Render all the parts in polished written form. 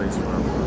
place where I'm from.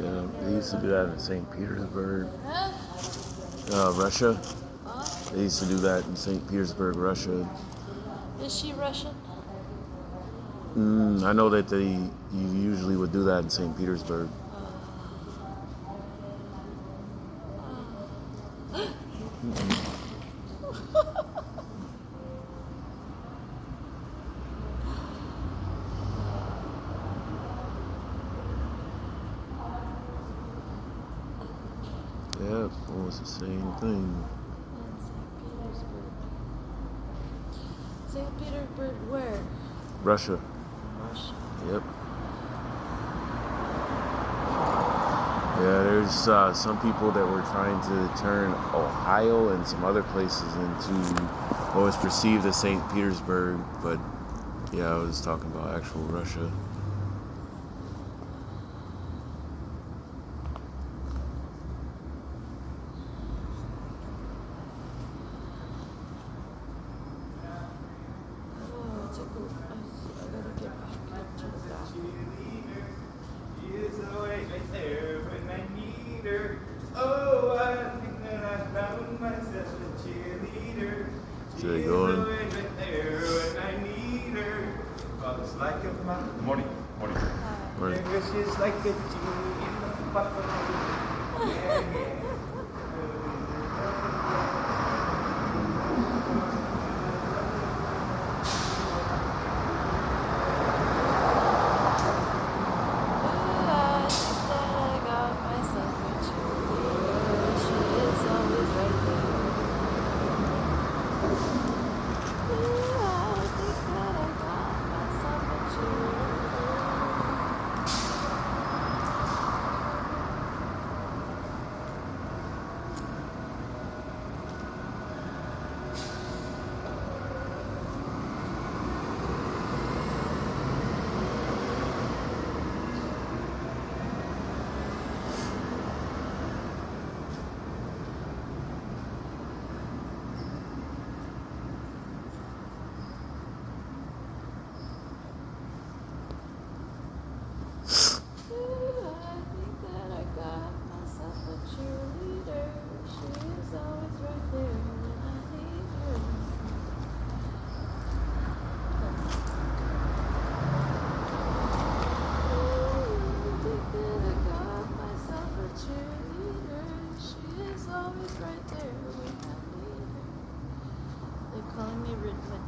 Yeah, they used to do that in St. Petersburg, Russia. They used to do that in St. Petersburg, Russia. Is she Russian? I know that you usually would do that in St. Petersburg. Yeah, almost the same thing. St. Petersburg, where? Russia. Russia. Yep. Yeah, there's some people that were trying to turn Ohio and some other places into what was perceived as St. Petersburg, but yeah, I was talking about actual Russia. Good morning. Morning. She's like a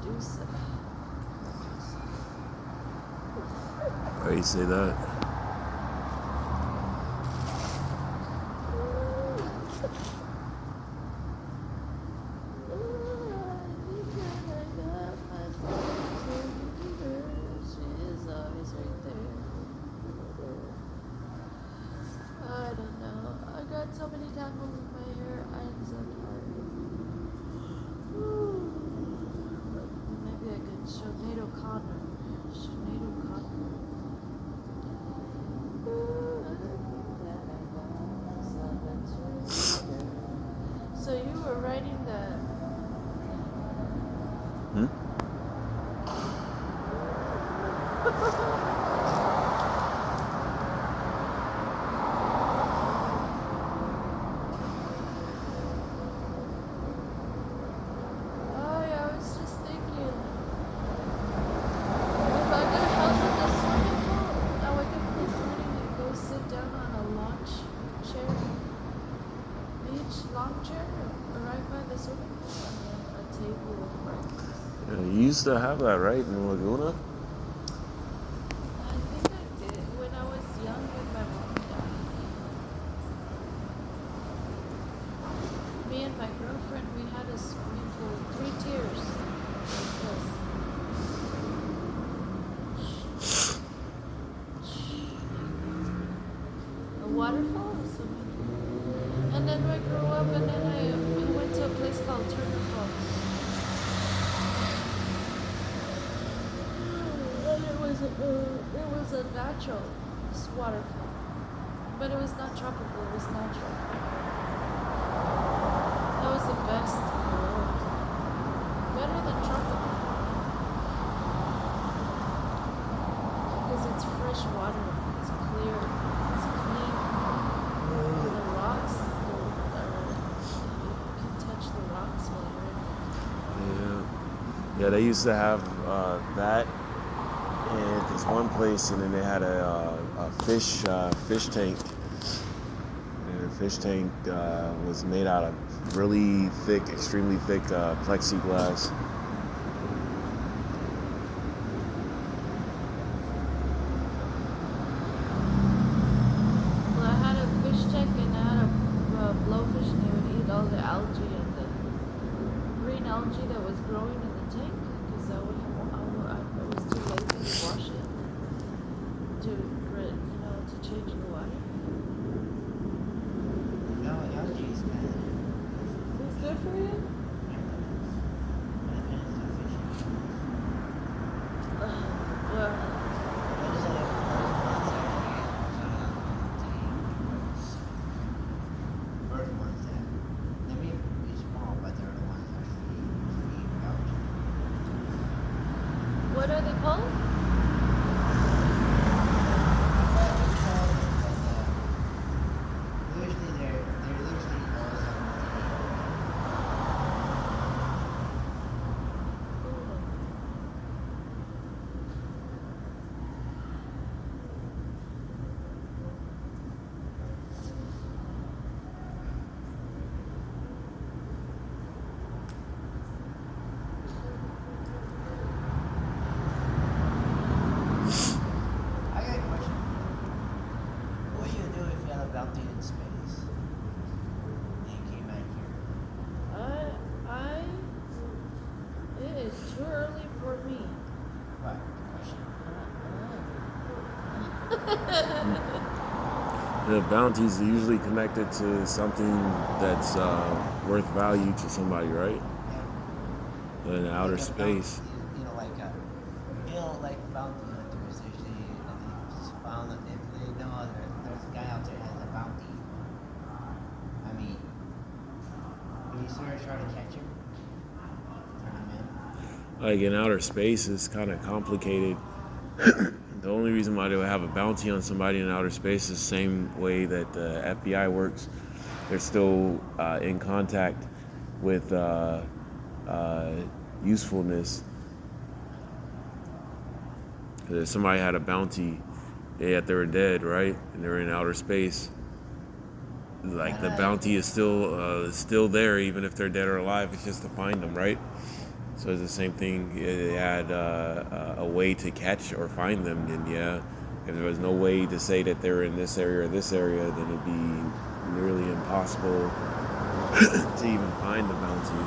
Medusa. How do you say that? I don't know. I got so many tangles in my hair. I am so tired. Maybe I could show Nato Connor. So you were writing the... You used to have that, right, in Laguna? I think I did when I was young with my mom and dad. waterfall. So, and then I grew up, and then we went to a place called Turner Falls. And it was a natural waterfall, but it was not tropical. It was natural. That was the best in the world. Better than tropical. Because it's fresh water. It's clear. It's clean. The rocks, you can touch the rocks while you're in Yeah. Yeah, they used to have that at this one place, and then they had a fish tank. And the fish tank was made out of really thick, extremely thick plexiglass. Well, I had a fish tank and I had a blowfish, and they would eat all the algae and the green algae that was growing in the tank because I was too lazy to wash it to change the water. No, algae is kind of. It's good for you? Well, what are they called? I got a question. What do you do if you had a bounty in space? And you came back here? It is too early for me. What? Question. The bounties are usually connected to something that's worth value to somebody, right? Yeah. In outer Like a space. bounty, like bounty hunters. If they know there's a guy out there that has a bounty. I mean, would you sort of try to catch him? Turn him in? Like in outer space, it's kind of complicated. The only reason why they would have a bounty on somebody in outer space is the same way that the FBI works. They're still in contact with usefulness. If somebody had a bounty, yet they were dead, right? And they're in outer space. Like the bounty is still there, even if they're dead or alive. It's just to find them, right? So it's the same thing. They had a way to catch or find them. Then yeah, if there was no way to say that they're in this area or this area, then it'd be nearly impossible to even find the bounty.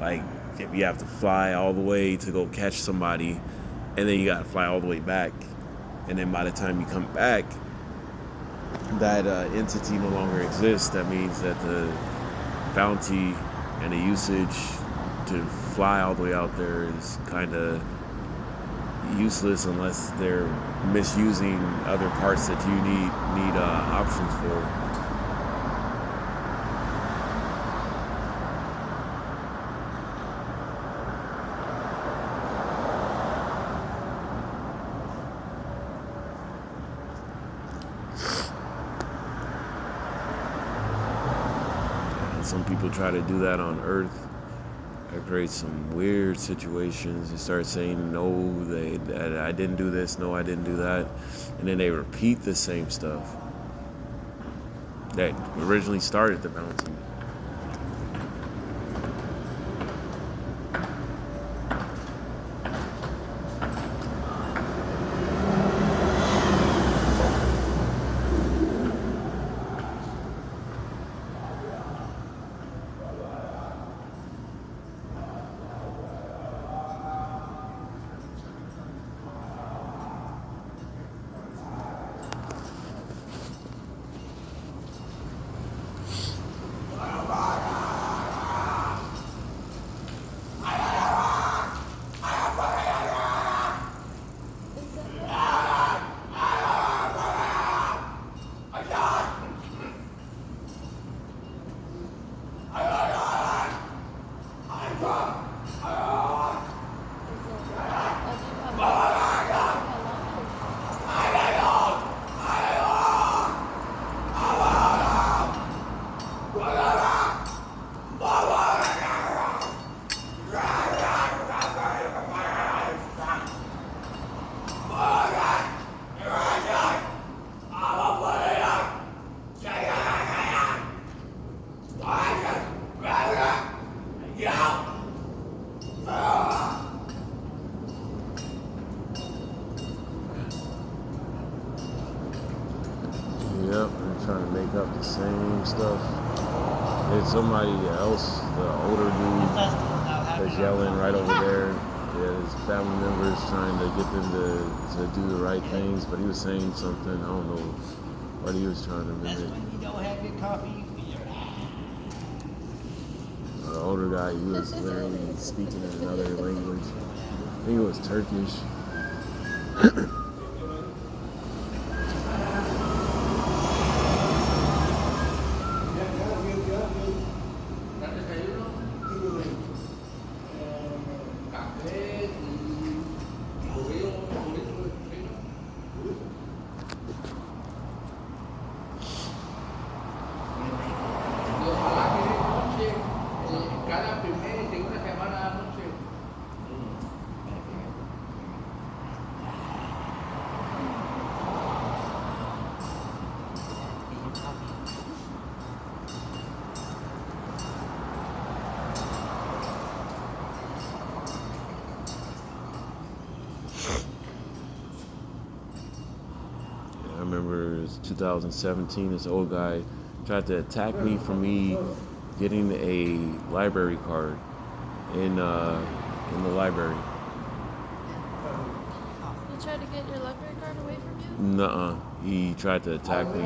Like if you have to fly all the way to go catch somebody, and then you gotta fly all the way back, and then by the time you come back, that entity no longer exists. That means that the bounty and the usage to fly all the way out there is kind of useless unless they're misusing other parts that you need options for. Some people try to do that on Earth. It creates some weird situations. You start saying, no, I didn't do this, no, I didn't do that. And then they repeat the same stuff that originally started the bounty. trying to make up the same stuff. And somebody else, the older dude, is yelling right over there. Yeah, his family members trying to get them to do the right things, but he was saying something, I don't know what he was trying to That's mimic. when you don't have your coffee. The older guy, he was literally speaking in another language. I think it was Turkish. Cada primera y segunda semana da noche. I remember it was 2017, this old guy tried to attack me for me getting a library card in the library. He tried to get your library card away from you? Nuh-uh. He tried to attack me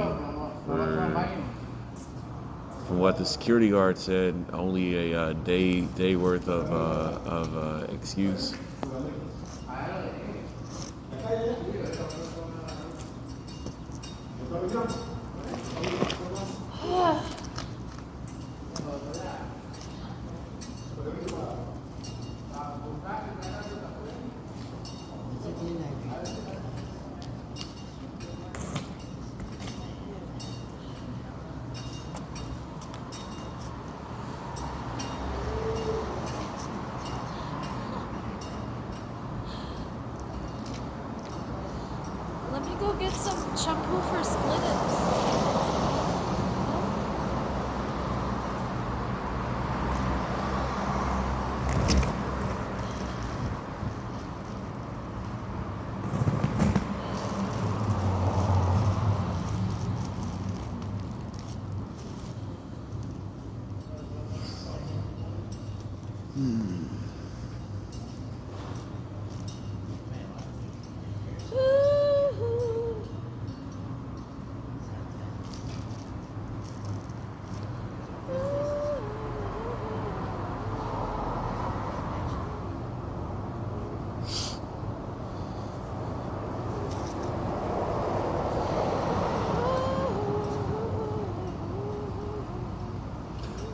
from what the security guard said, only a day worth of excuse. Let me go get some shampoo for split ends.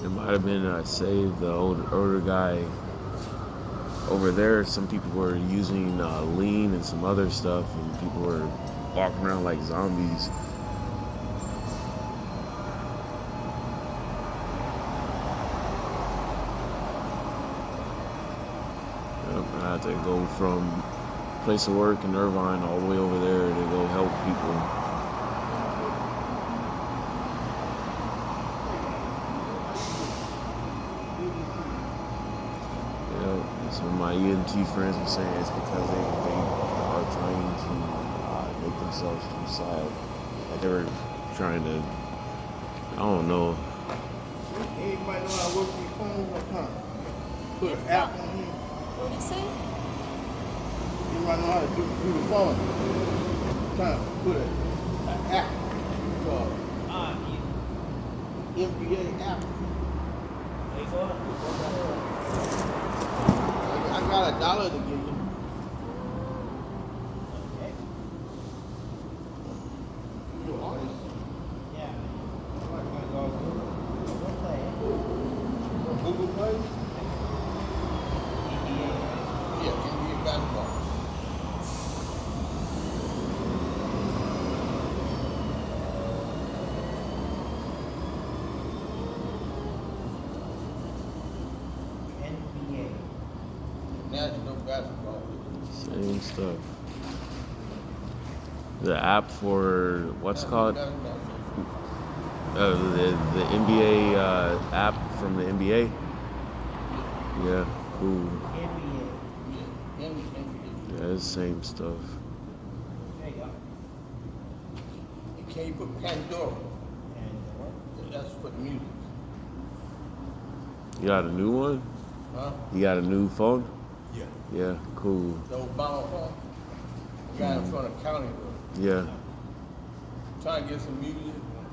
It might have been Save, the older guy over there. Some people were using lean and some other stuff, and people were walking around like zombies. Yep, I had to go from place of work in Irvine all the way over there to go help people. Some of my EMT friends were saying it's because they are trying to make themselves too sad. Like they were trying to, I don't know. Anybody know how to work these phones? Like, huh? Put an app on here. What do you say? Anybody know how to do the phone? Trying to put an app called NBA app. I got $1 to give you. Okay. You an artist? Yeah. I'm gonna go Google Play. Google Play? NBA, right? Yeah, NBA basketball. NBA. National Basketball. Same stuff. The app for what's it called? The NBA app from the NBA. Yeah, cool. NBA. Yeah, it's the same stuff. There you go. And can you put Pandora? That's for the music. You got a new one? Huh? You got a new phone? Yeah. Yeah, cool. The Obama phone. The guy in front of county road. Yeah. Trying to get some music.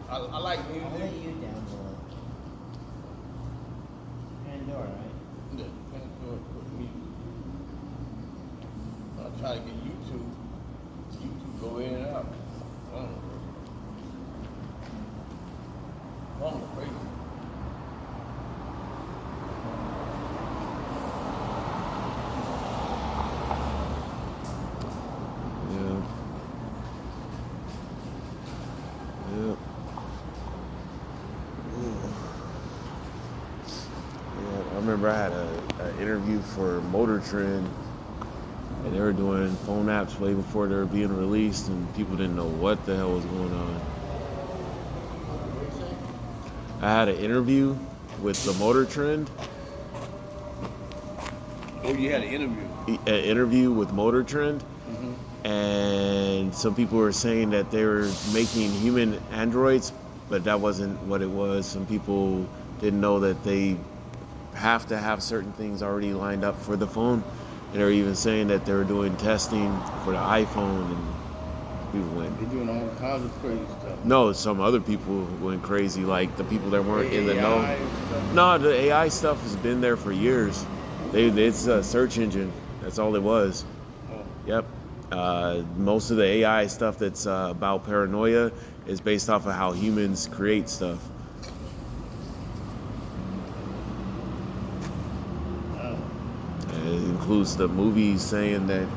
I like I'll let music. you download it. Pandora, right? Yeah, can't do it with music. I'll try to get YouTube. YouTube go in and out. I don't know. I'm crazy. Yeah. Yeah. Yeah, I remember I had an interview for Motor Trend, and they were doing phone apps way before they were being released, and people didn't know what the hell was going on. What you say? I had an interview with the Motor Trend, Oh, you had an interview. an interview with Motor Trend, and some people were saying that they were making human androids, but that wasn't what it was. Some people didn't know that they have to have certain things already lined up for the phone, and they were even saying that they were doing testing for the iPhone, and people went. They're doing all kinds of crazy stuff. No, some other people went crazy, like the people that weren't in the AI know. and stuff. No, the AI stuff has been there for years. It's a search engine. That's all it was. Oh. Yep. Most of the AI stuff that's about paranoia is based off of how humans create stuff. And it includes the movies saying that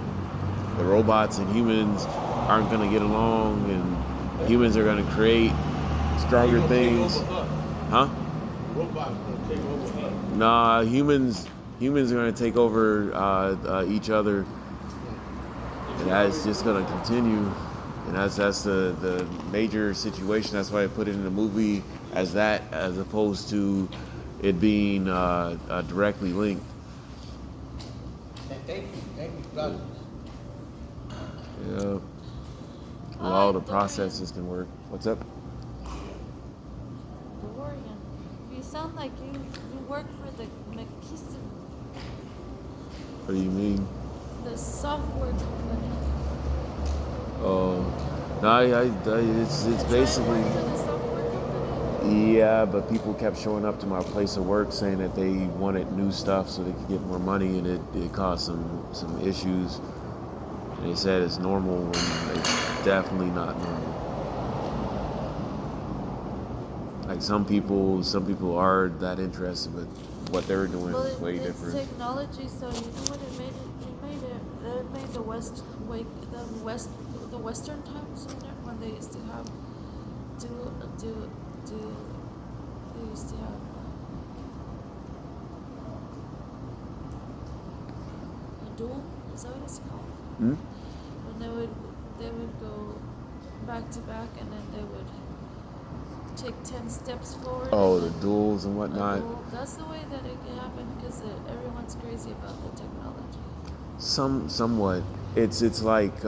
the robots and humans aren't going to get along, and humans are going to create stronger They gonna things. Take over us. Huh? Robots gonna take over us. Nah, humans are going to take over each other, and that's just going to continue. And that's the major situation. That's why I put it in the movie as that, as opposed to it being directly linked. Thank you, Claudius. Yeah. Well, all the processes can work. What's up? Dorian, you sound like you work for the McKesson, What do you mean? the software company. No, it's basically. Try to work for the software company? Yeah, but people kept showing up to my place of work saying that they wanted new stuff so they could get more money, and it caused some issues. And they said it's normal when it's definitely not normal. Like some people are that interested, but what they're doing Well, is way it's different. technology, so you know what it made it made the Western time zone when they used to have they used to have a duel, is that what it's called? Hmm? When they would go back to back, and then they would take 10 steps forward. Oh, and the then duels and a whatnot. duel. That's the way that it can happen, because everyone's crazy about the technology. Somewhat. It's like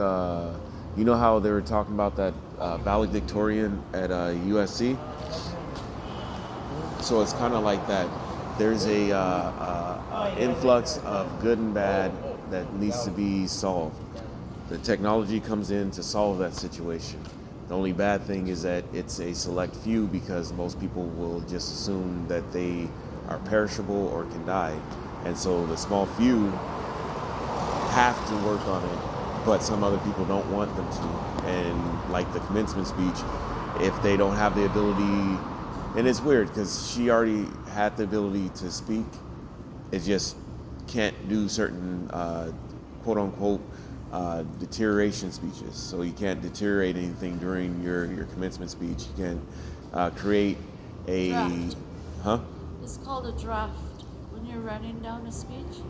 you know how they were talking about that valedictorian at USC. So it's kind of like that. There's a influx of good and bad that needs to be solved. The technology comes in to solve that situation. The only bad thing is that it's a select few, because most people will just assume that they are perishable or can die. And so the small few have to work on it, but some other people don't want them to. And like the commencement speech, if they don't have the ability, and it's weird because she already had the ability to speak, it just can't do certain quote unquote deterioration speeches. So you can't deteriorate anything during your commencement speech. You can't create a Draft. huh? It's called a draft when you're writing down a speech.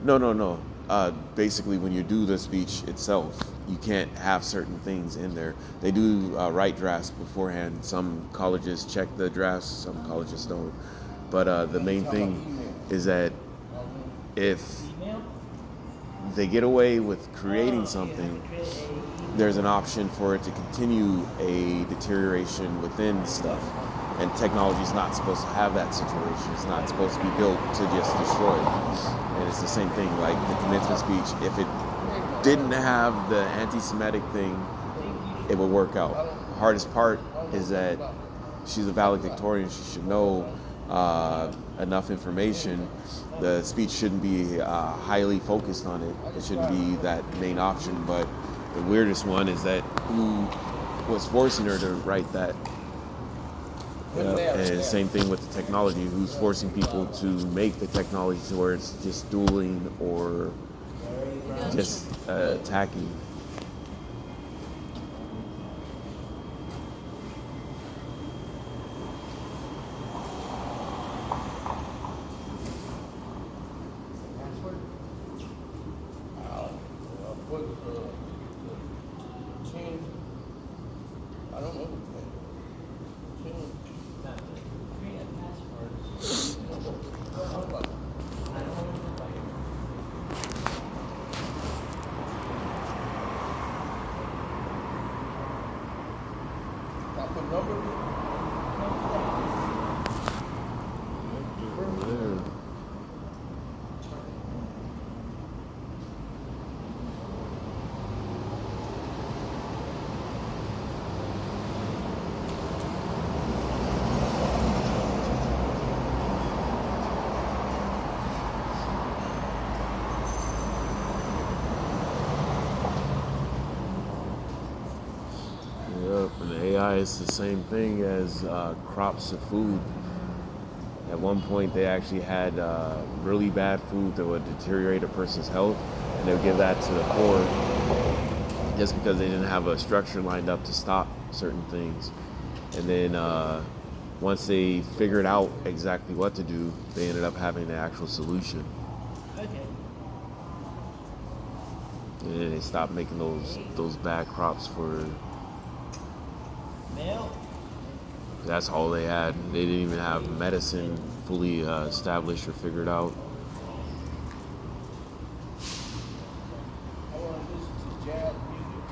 No. Basically, when you do the speech itself, you can't have certain things in there. They do write drafts beforehand. Some colleges check the drafts, some colleges don't. But the main thing is that if they get away with creating something, there's an option for it to continue a deterioration within stuff. And technology is not supposed to have that situation. It's not supposed to be built to just destroy. And it's the same thing, like the commencement speech. If it didn't have the anti-Semitic thing, it would work out. The hardest part is that she's a valedictorian. She should know enough information. The speech shouldn't be highly focused on it. It shouldn't be that main option. But the weirdest one is that who was forcing her to write that. And same thing with the technology. Who's forcing people to make the technology to where it's just dueling or just attacking? I don't know. And the AI is the same thing as crops of food. At one point, they actually had really bad food that would deteriorate a person's health, and they would give that to the poor just because they didn't have a structure lined up to stop certain things. And then once they figured out exactly what to do, they ended up having the actual solution. And then they stopped making those bad crops for. That's all they had. They didn't even have medicine fully established or figured out. I want to listen to jazz music.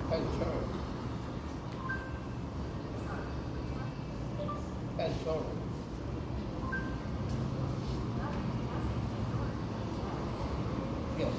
Pat Turner. Pat Turner. Yes.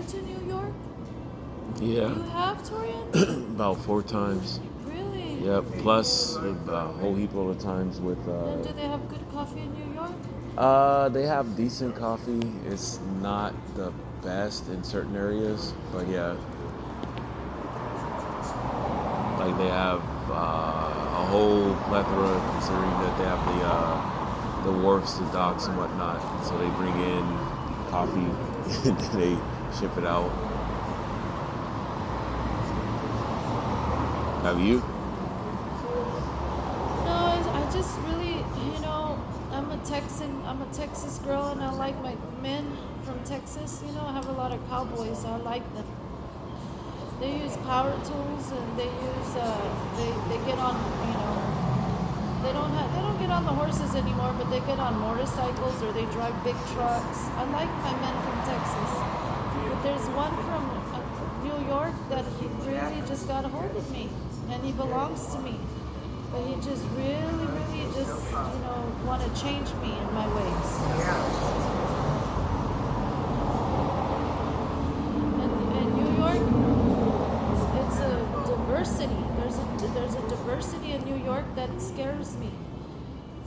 been to New York? Yeah, You have, Torian? about 4 times. Really? Yep, plus a whole heap of times with. And do they have good coffee in New York? They have decent coffee. It's not the best in certain areas, but yeah, like they have a whole plethora, considering that they have the wharfs, the docks, and whatnot. So they bring in coffee and then they ship it out. Have you? No, I just really, I'm a Texas girl, and I like my men from Texas. I have a lot of cowboys, so I like them. They use power tools, and they use, they get on, they don't get on the horses anymore, but they get on motorcycles or they drive big trucks. I like my men from Texas. But there's one from New York that he really just got a hold of me, and he belongs to me. But he just really, really just, want to change me in my ways. And New York, it's a diversity. There's a diversity in New York that scares me.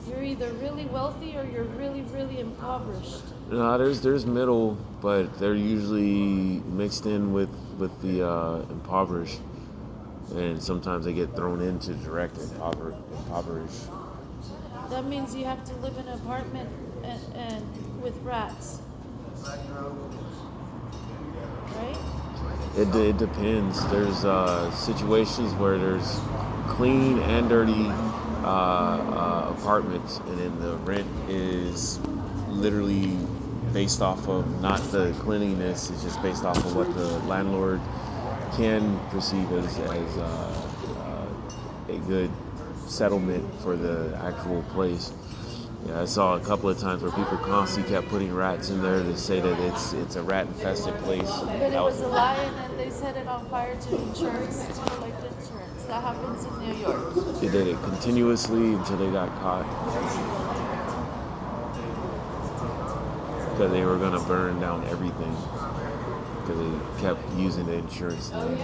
You're either really wealthy or you're really, really impoverished. No, there's middle, but they're usually mixed in with the impoverished, and sometimes they get thrown into direct impoverished. That means you have to live in an apartment and with rats, right? It depends. There's situations where there's clean and dirty apartments, and then the rent is literally based off of not the cleanliness. It's just based off of what the landlord can perceive as a good settlement for the actual place. Yeah, I saw a couple of times where people constantly kept putting rats in there to say that it's a rat infested place. But it was a lie, and then they set it on fire to insurance, to collect insurance. That happens in New York. They did it continuously until they got caught. Because they were gonna burn down everything. Because they kept using the insurance thing.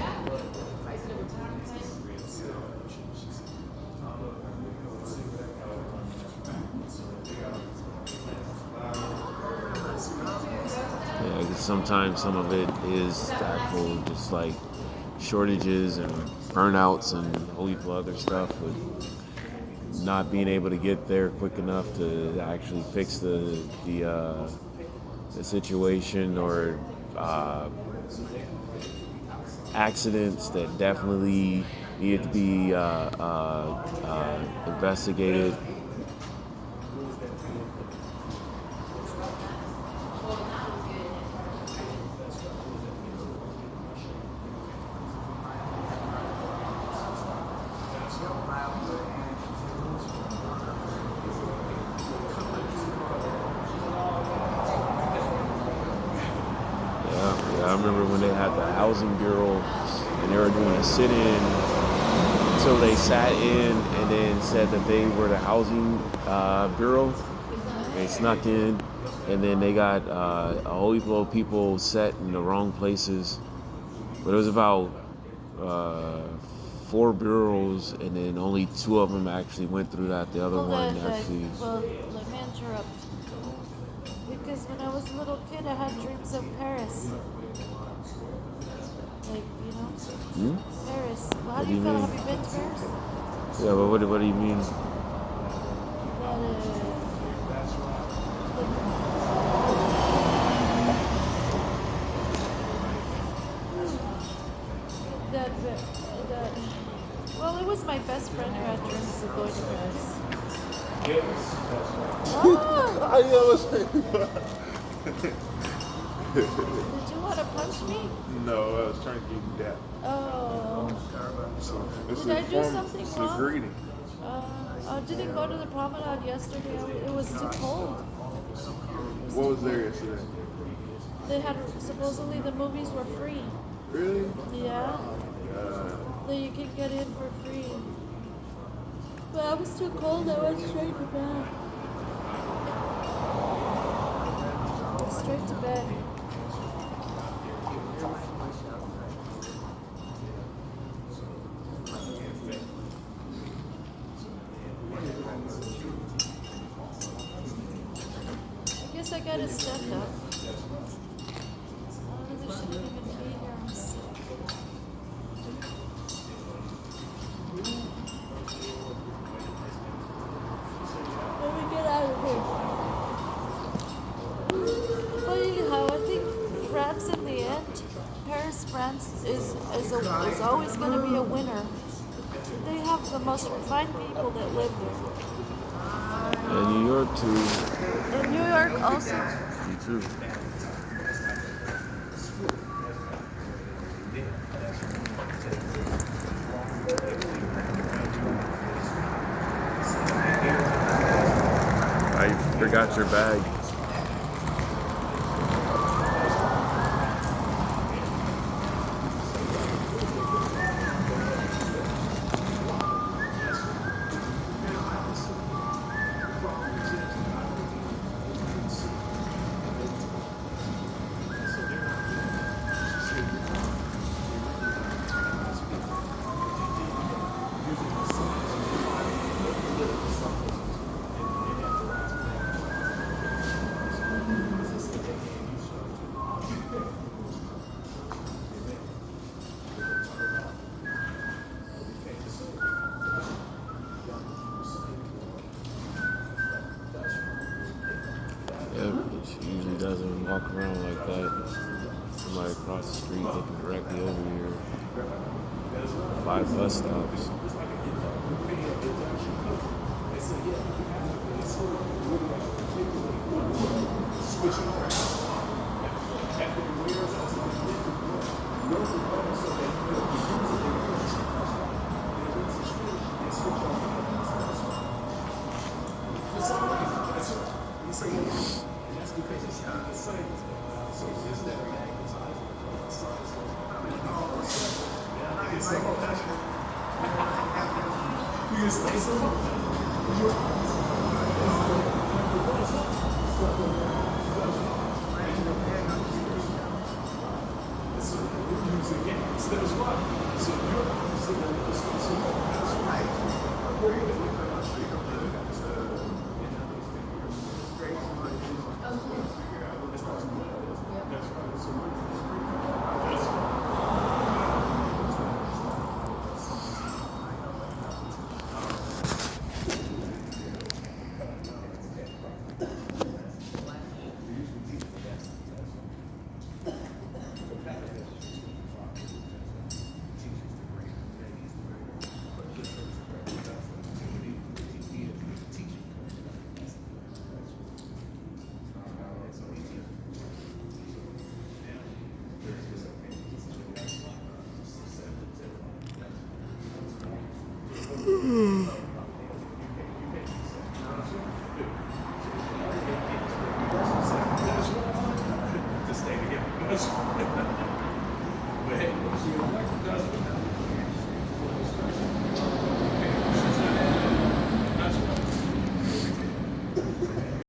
Yeah, 'cause sometimes some of it is the actual just like shortages and burnouts and a whole heap of other stuff with not being able to get there quick enough to actually fix the situation, or accidents that definitely needed to be investigated. Yeah, I remember when they had the Housing Bureau and they were doing a sit-in until they sat in and then said that they were the Housing Bureau. They snuck in, and then they got a whole heap of people set in the wrong places. But it was about 4 bureaus, and then only 2 of them actually went through that. The other one actually. Well, let me interrupt. Because when I was a little kid, I had dreams of Paris. Like, Paris. Well, how What do do you you feel? mean? Have you been to Paris? Yeah, but what do you mean? Well, it was my best friend who had dreams of going to Paris. Oh, I never say did you want to punch me? No, I was trying to give you that. Oh. This Did I is do form- something it's wrong? a greeting. I didn't go to the promenade yesterday. It was too cold. What was there yesterday? They had, supposedly the movies were free. Really? Yeah. So you can get in for free. But I was too cold. I went straight to bed. Straight to bed. gotta stand up. Oh, they shouldn't even be here. I'm sick. Let me get out of here. But anyhow, I think France in the end, Paris, France is always going to be a winner. They have the most refined people that live there. And New York too. In New York also. You too. I forgot your bag. Yep, she usually doesn't walk around like that. Somebody across the street looking directly over here. 5 bus stops.